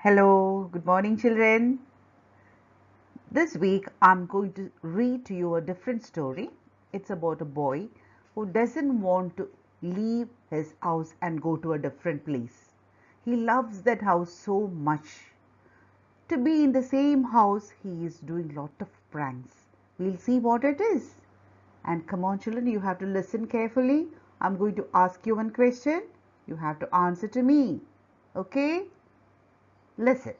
Hello, good morning, children. This week I'm going to read to you a different story. It's about a boy who doesn't want to leave his house and go to a different place. He loves that house so much. To be in the same house, he is doing lot of pranks. We'll see what it is. And come on, children, you have to listen carefully. I'm going to ask you one question. You have to answer to me. Okay? Listen.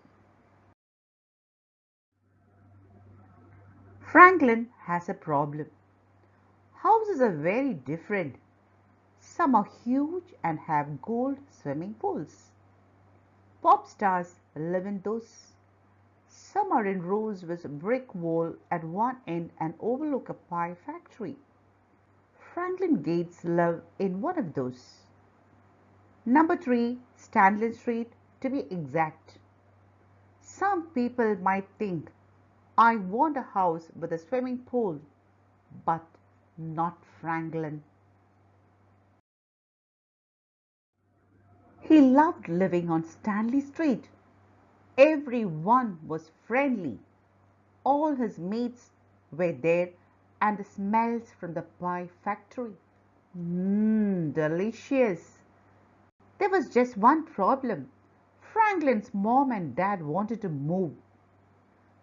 Franklin has a problem. Houses are very different. Some are huge and have gold swimming pools. Pop stars live in those. Some are in rows with a brick wall at one end and overlook a pie factory. Franklin Gates live in one of those. Number 3, Stanley Street to be exact. Some people might think I want a house with a swimming pool, but not Franklin. He loved living on Stanley Street. Everyone was friendly. All his mates were there, and the smells from the pie factory. Delicious. There was just one problem. Franklin's mom and dad wanted to move.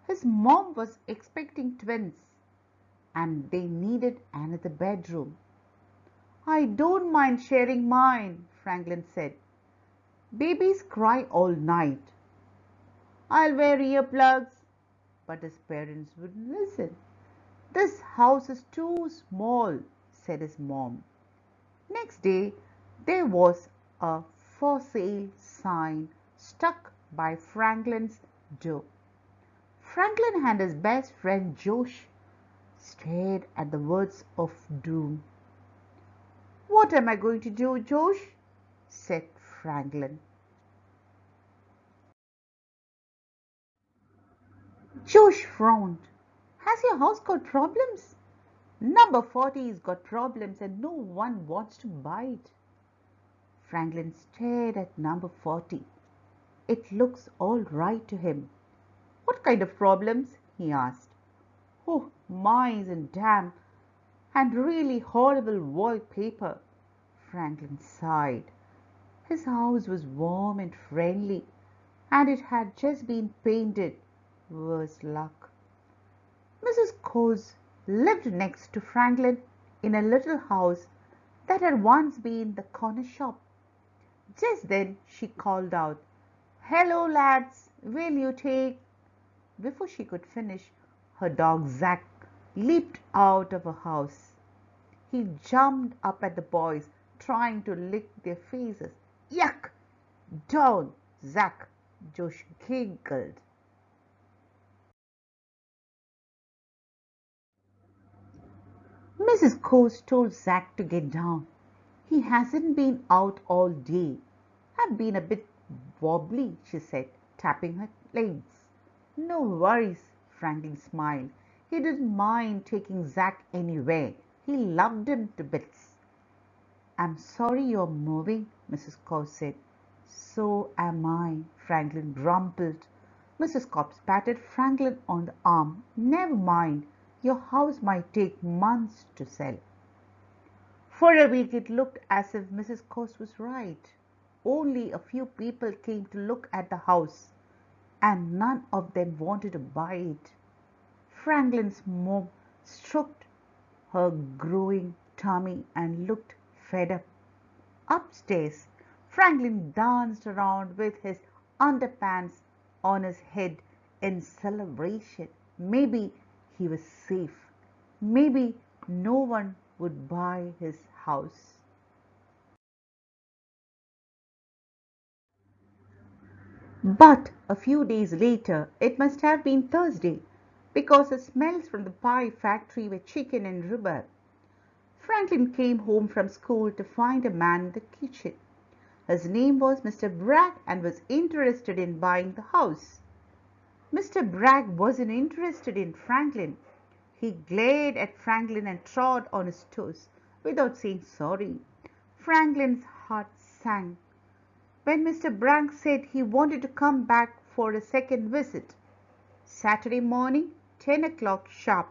His mom was expecting twins, and they needed another bedroom. I don't mind sharing mine, Franklin said. Babies cry all night. I'll wear earplugs. But his parents wouldn't listen. This house is too small, said his mom. Next day, there was a for sale sign stuck by Franklin's door. Franklin and his best friend Josh stared at the words of doom. What am I going to do, Josh? Said Franklin. Josh frowned. Has your house got problems? Number 40's got problems and no one wants to buy it. Franklin stared at number 40. It looks all right to him. What kind of problems? He asked. Oh, mice and damp and really horrible wallpaper. Franklin sighed. His house was warm and friendly, and it had just been painted. Worse luck. Mrs. Coase lived next to Franklin in a little house that had once been the corner shop. Just then she called out, Hello, lads, will you take? Before she could finish, her dog Zack leaped out of her house. He jumped up at the boys, trying to lick their faces. Yuck! Down, Zack! Josh giggled. Mrs. Coase told Zack to get down. He hasn't been out all day. I've been a bit wobbly, she said, tapping her legs. No worries, Franklin smiled. He didn't mind taking Zack anywhere. He loved him to bits. I'm sorry you're moving, Mrs. Coase said. So am I, Franklin grumbled. Mrs. Cobbs patted Franklin on the arm. Never mind, your house might take months to sell. For a week it looked as if Mrs. Coase was right. Only a few people came to look at the house, and none of them wanted to buy it. Franklin's mom stroked her growing tummy and looked fed up. Upstairs, Franklin danced around with his underpants on his head in celebration. Maybe he was safe. Maybe no one would buy his house. But a few days later, it must have been Thursday, because the smells from the pie factory were chicken and rhubarb. Franklin came home from school to find a man in the kitchen. His name was Mr. Bragg and was interested in buying the house. Mr. Bragg wasn't interested in Franklin. He glared at Franklin and trod on his toes without saying sorry. Franklin's heart sank. When Mr. Bragg said he wanted to come back for a second visit. Saturday morning, 10 o'clock sharp,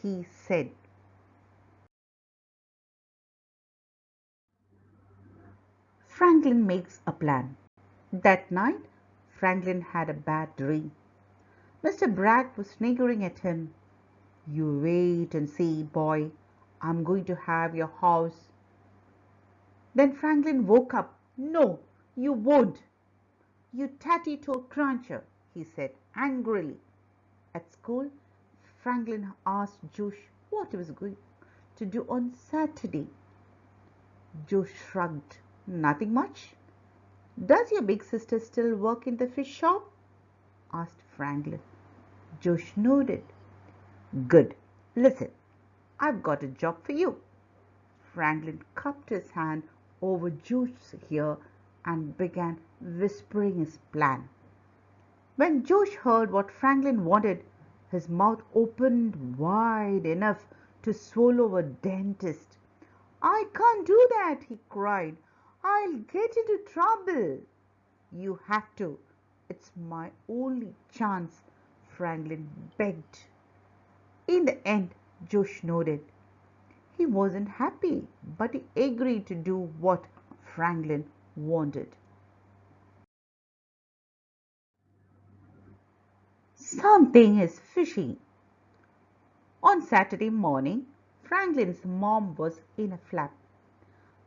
he said. Franklin makes a plan. That night, Franklin had a bad dream. Mr. Bragg was sniggering at him. You wait and see, boy. I'm going to have your house. Then Franklin woke up. No, you won't. You tatty-toe cruncher, he said angrily. At school, Franklin asked Josh what he was going to do on Saturday. Josh shrugged. Nothing much. Does your big sister still work in the fish shop? Asked Franklin. Josh nodded. Good. Listen, I've got a job for you. Franklin cupped his hand over Josh's ear and began whispering his plan. When Josh heard what Franklin wanted, his mouth opened wide enough to swallow a dentist. I can't do that, he cried. I'll get into trouble. You have to. It's my only chance, Franklin begged. In the end, Josh nodded. He wasn't happy, but he agreed to do what Franklin wanted. Something is fishy. On Saturday morning, Franklin's mom was in a flap.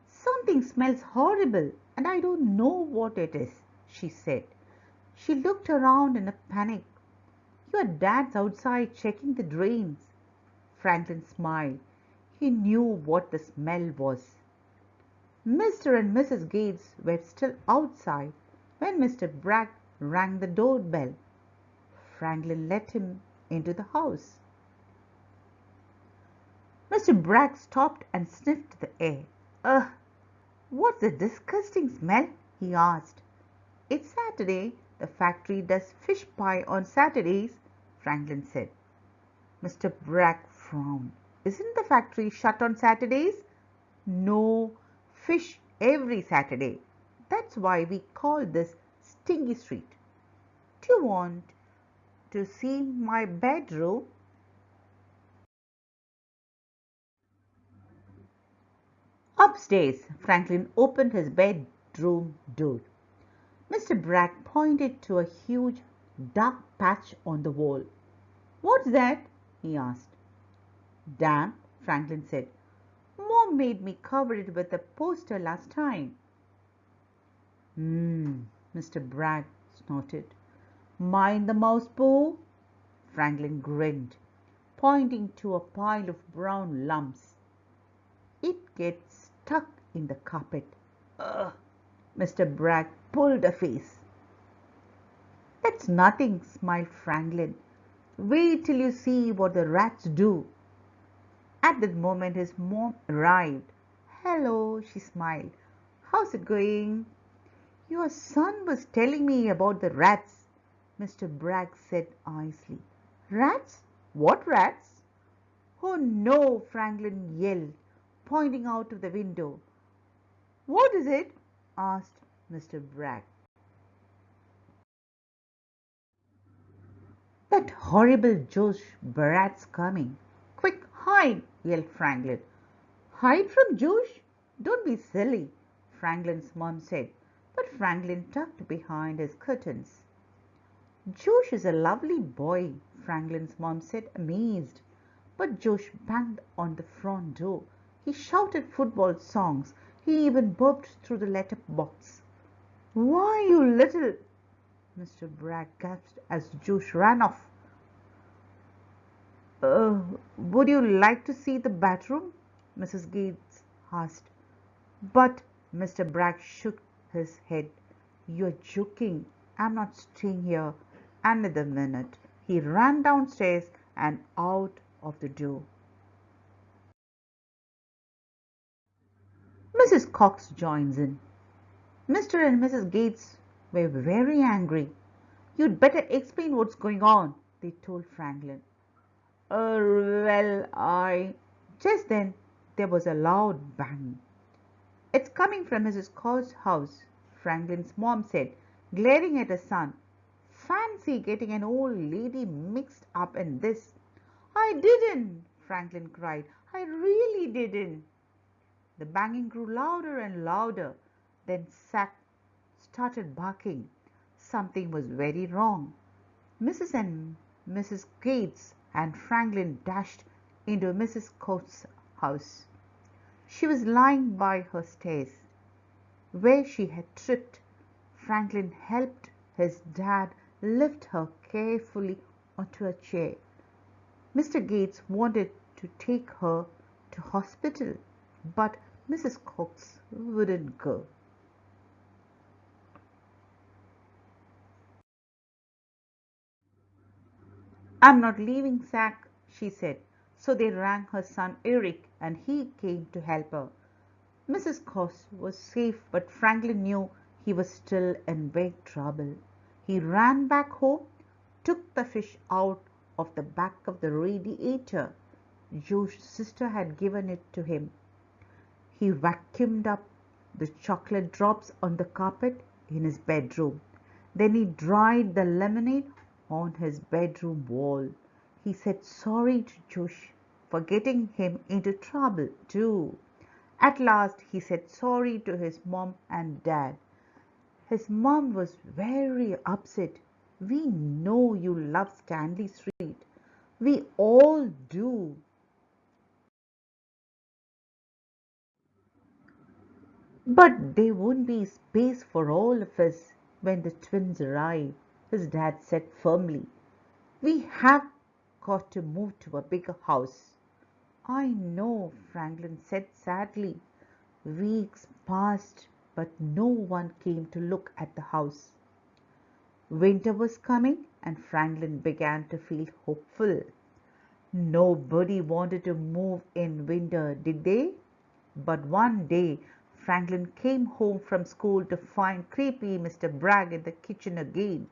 Something smells horrible and I don't know what it is, she said. She looked around in a panic. Your dad's outside checking the drains. Franklin smiled. He knew what the smell was. Mr. and Mrs. Gates were still outside when Mr. Bragg rang the doorbell. Franklin let him into the house. Mr. Bragg stopped and sniffed the air. Ugh, what's the disgusting smell? He asked. It's Saturday. The factory does fish pie on Saturdays, Franklin said. Mr. Bragg frowned. Isn't the factory shut on Saturdays? No, fish every Saturday. That's why we call this Stinky Street. Do you want to see my bedroom? Upstairs, Franklin opened his bedroom door. Mr. Bragg pointed to a huge dark patch on the wall. What's that? He asked. Damp, Franklin said. Mom made me cover it with a poster last time. Mr. Bragg snorted. Mind the mouse, Pooh? Franklin grinned, pointing to a pile of brown lumps. It gets stuck in the carpet. Ugh! Mr. Bragg pulled a face. That's nothing, smiled Franklin. Wait till you see what the rats do. At that moment his mom arrived. Hello, she smiled. How's it going? Your son was telling me about the rats, Mr. Bragg said icily. Rats? What rats? Oh no, Franklin yelled, pointing out of the window. What is it? Asked Mr. Bragg. That horrible Josh Barrett's coming. Quick, hide, yelled Franklin. Hide from Josh? Don't be silly, Franklin's mom said, but Franklin tucked behind his curtains. Josh is a lovely boy, Franklin's mom said, amazed. But Josh banged on the front door. He shouted football songs. He even burped through the letterbox. Why, you little... Mr. Bragg gasped as Josh ran off. Would you like to see the bathroom? Mrs. Gates asked. But Mr. Bragg shook his head. You're joking. I'm not staying here another minute. He ran downstairs and out of the door. Mrs. Cox joins in. Mr. and Mrs. Gates were very angry. You'd better explain what's going on, they told Franklin. Just then there was a loud bang. It's coming from Mrs. Cox's house, Franklin's mom said, glaring at her son. Fancy getting an old lady mixed up in this. I didn't, Franklin cried. I really didn't. The banging grew louder and louder. Then Zack started barking. Something was very wrong. Mrs. and Mrs. Gates and Franklin dashed into Mrs. Coates' house. She was lying by her stairs, where she had tripped. Franklin helped his dad lift her carefully onto a chair. Mr. Gates wanted to take her to hospital, but Mrs. Coates wouldn't go. I'm not leaving, Zack, she said. So they rang her son Eric, and he came to help her. Mrs. Coates was safe, but Franklin knew he was still in big trouble. He ran back home, took the fish out of the back of the radiator. Joe's sister had given it to him. He vacuumed up the chocolate drops on the carpet in his bedroom. Then he dried the lemonade on his bedroom wall. He said sorry to Josh for getting him into trouble, too. At last he said sorry to his mom and dad. His mom was very upset. We know you love Stanley Street. We all do. But there won't be space for all of us when the twins arrive, his dad said firmly. We have got to move to a bigger house. I know, Franklin said sadly. Weeks passed, but no one came to look at the house. Winter was coming, and Franklin began to feel hopeful. Nobody wanted to move in winter, did they? But one day Franklin came home from school to find creepy Mr. Bragg in the kitchen again.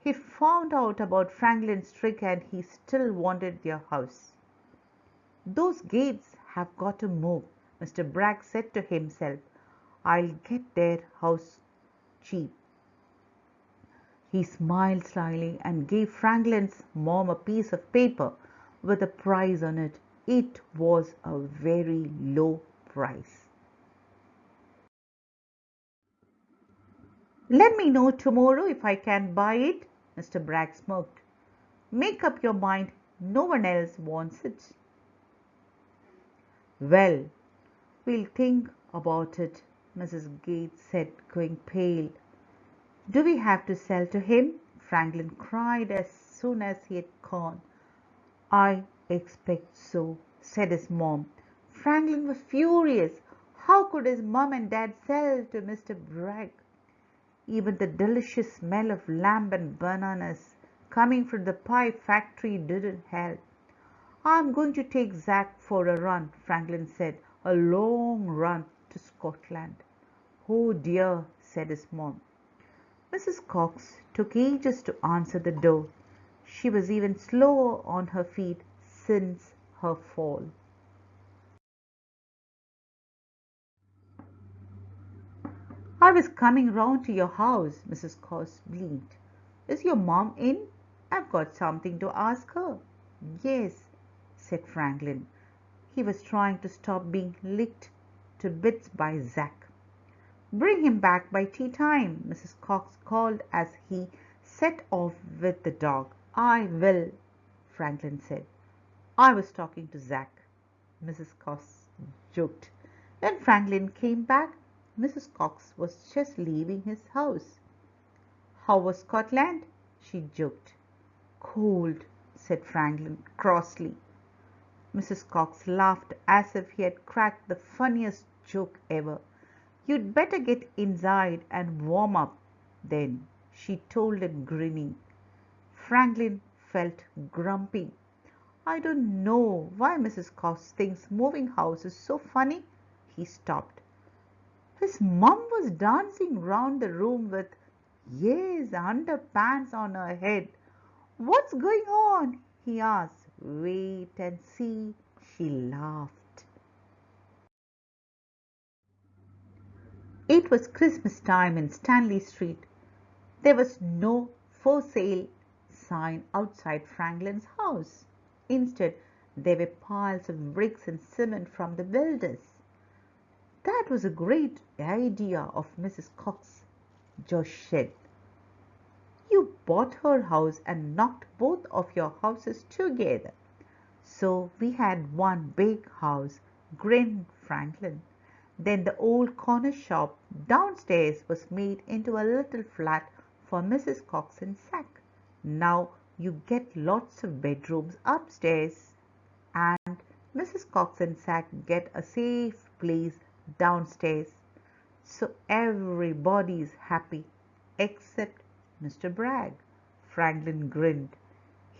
He found out about Franklin's trick and he still wanted their house. Those Gates have got to move, Mr. Bragg said to himself. I'll get their house cheap. He smiled slyly and gave Franklin's mom a piece of paper with a price on it. It was a very low price. Let me know tomorrow if I can buy it, Mr. Bragg smirked. Make up your mind, no one else wants it. Well, we'll think about it, Mrs. Gates said, going pale. Do we have to sell to him? Franklin cried as soon as he had gone. I expect so, said his mom. Franklin was furious. How could his mom and dad sell to Mr. Bragg? Even the delicious smell of lamb and bananas coming from the pie factory didn't help. I'm going to take Zack for a run, Franklin said, a long run to Scotland. Oh dear, said his mom. Mrs. Cox took ages to answer the door. She was even slower on her feet since her fall. I was coming round to your house, Mrs. Cox blinked. Is your mom in? I've got something to ask her. Yes, said Franklin. He was trying to stop being licked to bits by Zack. Bring him back by tea time, Mrs. Cox called as he set off with the dog. I will, Franklin said. I was talking to Zack, Mrs. Cox joked. When Franklin came back, Mrs. Cox was just leaving his house. How was Scotland? She joked. Cold, said Franklin crossly. Mrs. Cox laughed as if he had cracked the funniest joke ever. You'd better get inside and warm up, then, she told him, grinning. Franklin felt grumpy. I don't know why Mrs. Cox thinks moving house is so funny. He stopped. His mum was dancing round the room with, yes, underpants on her head. What's going on? He asked. Wait and see, she laughed. It was Christmas time in Stanley Street. There was no for sale sign outside Franklin's house. Instead, there were piles of bricks and cement from the builders. That was a great idea of Mrs. Cox, Josh said. You bought her house and knocked both of your houses together. So we had one big house, grinned Franklin. Then the old corner shop downstairs was made into a little flat for Mrs. Cox and Sack. Now you get lots of bedrooms upstairs, and Mrs. Cox and Sack get a safe place downstairs. So everybody's happy except Mr. Bragg. Franklin grinned.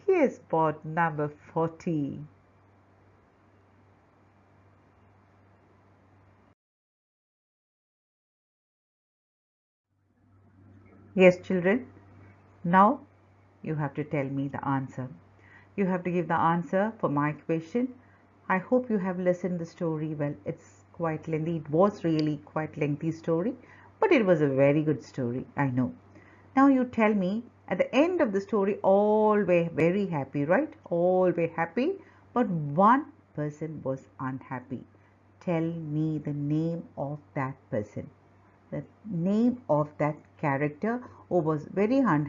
Here's bought number 40. Yes, children. Now you have to tell me the answer. You have to give the answer for my question. I hope you have listened the story well. It's quite lengthy. It was really quite lengthy story, but it was a very good story. I know. Now you tell me at the end of the story, all were very happy, right? All were happy, but one person was unhappy. Tell me the name of that person. The name of that character who was very unhappy.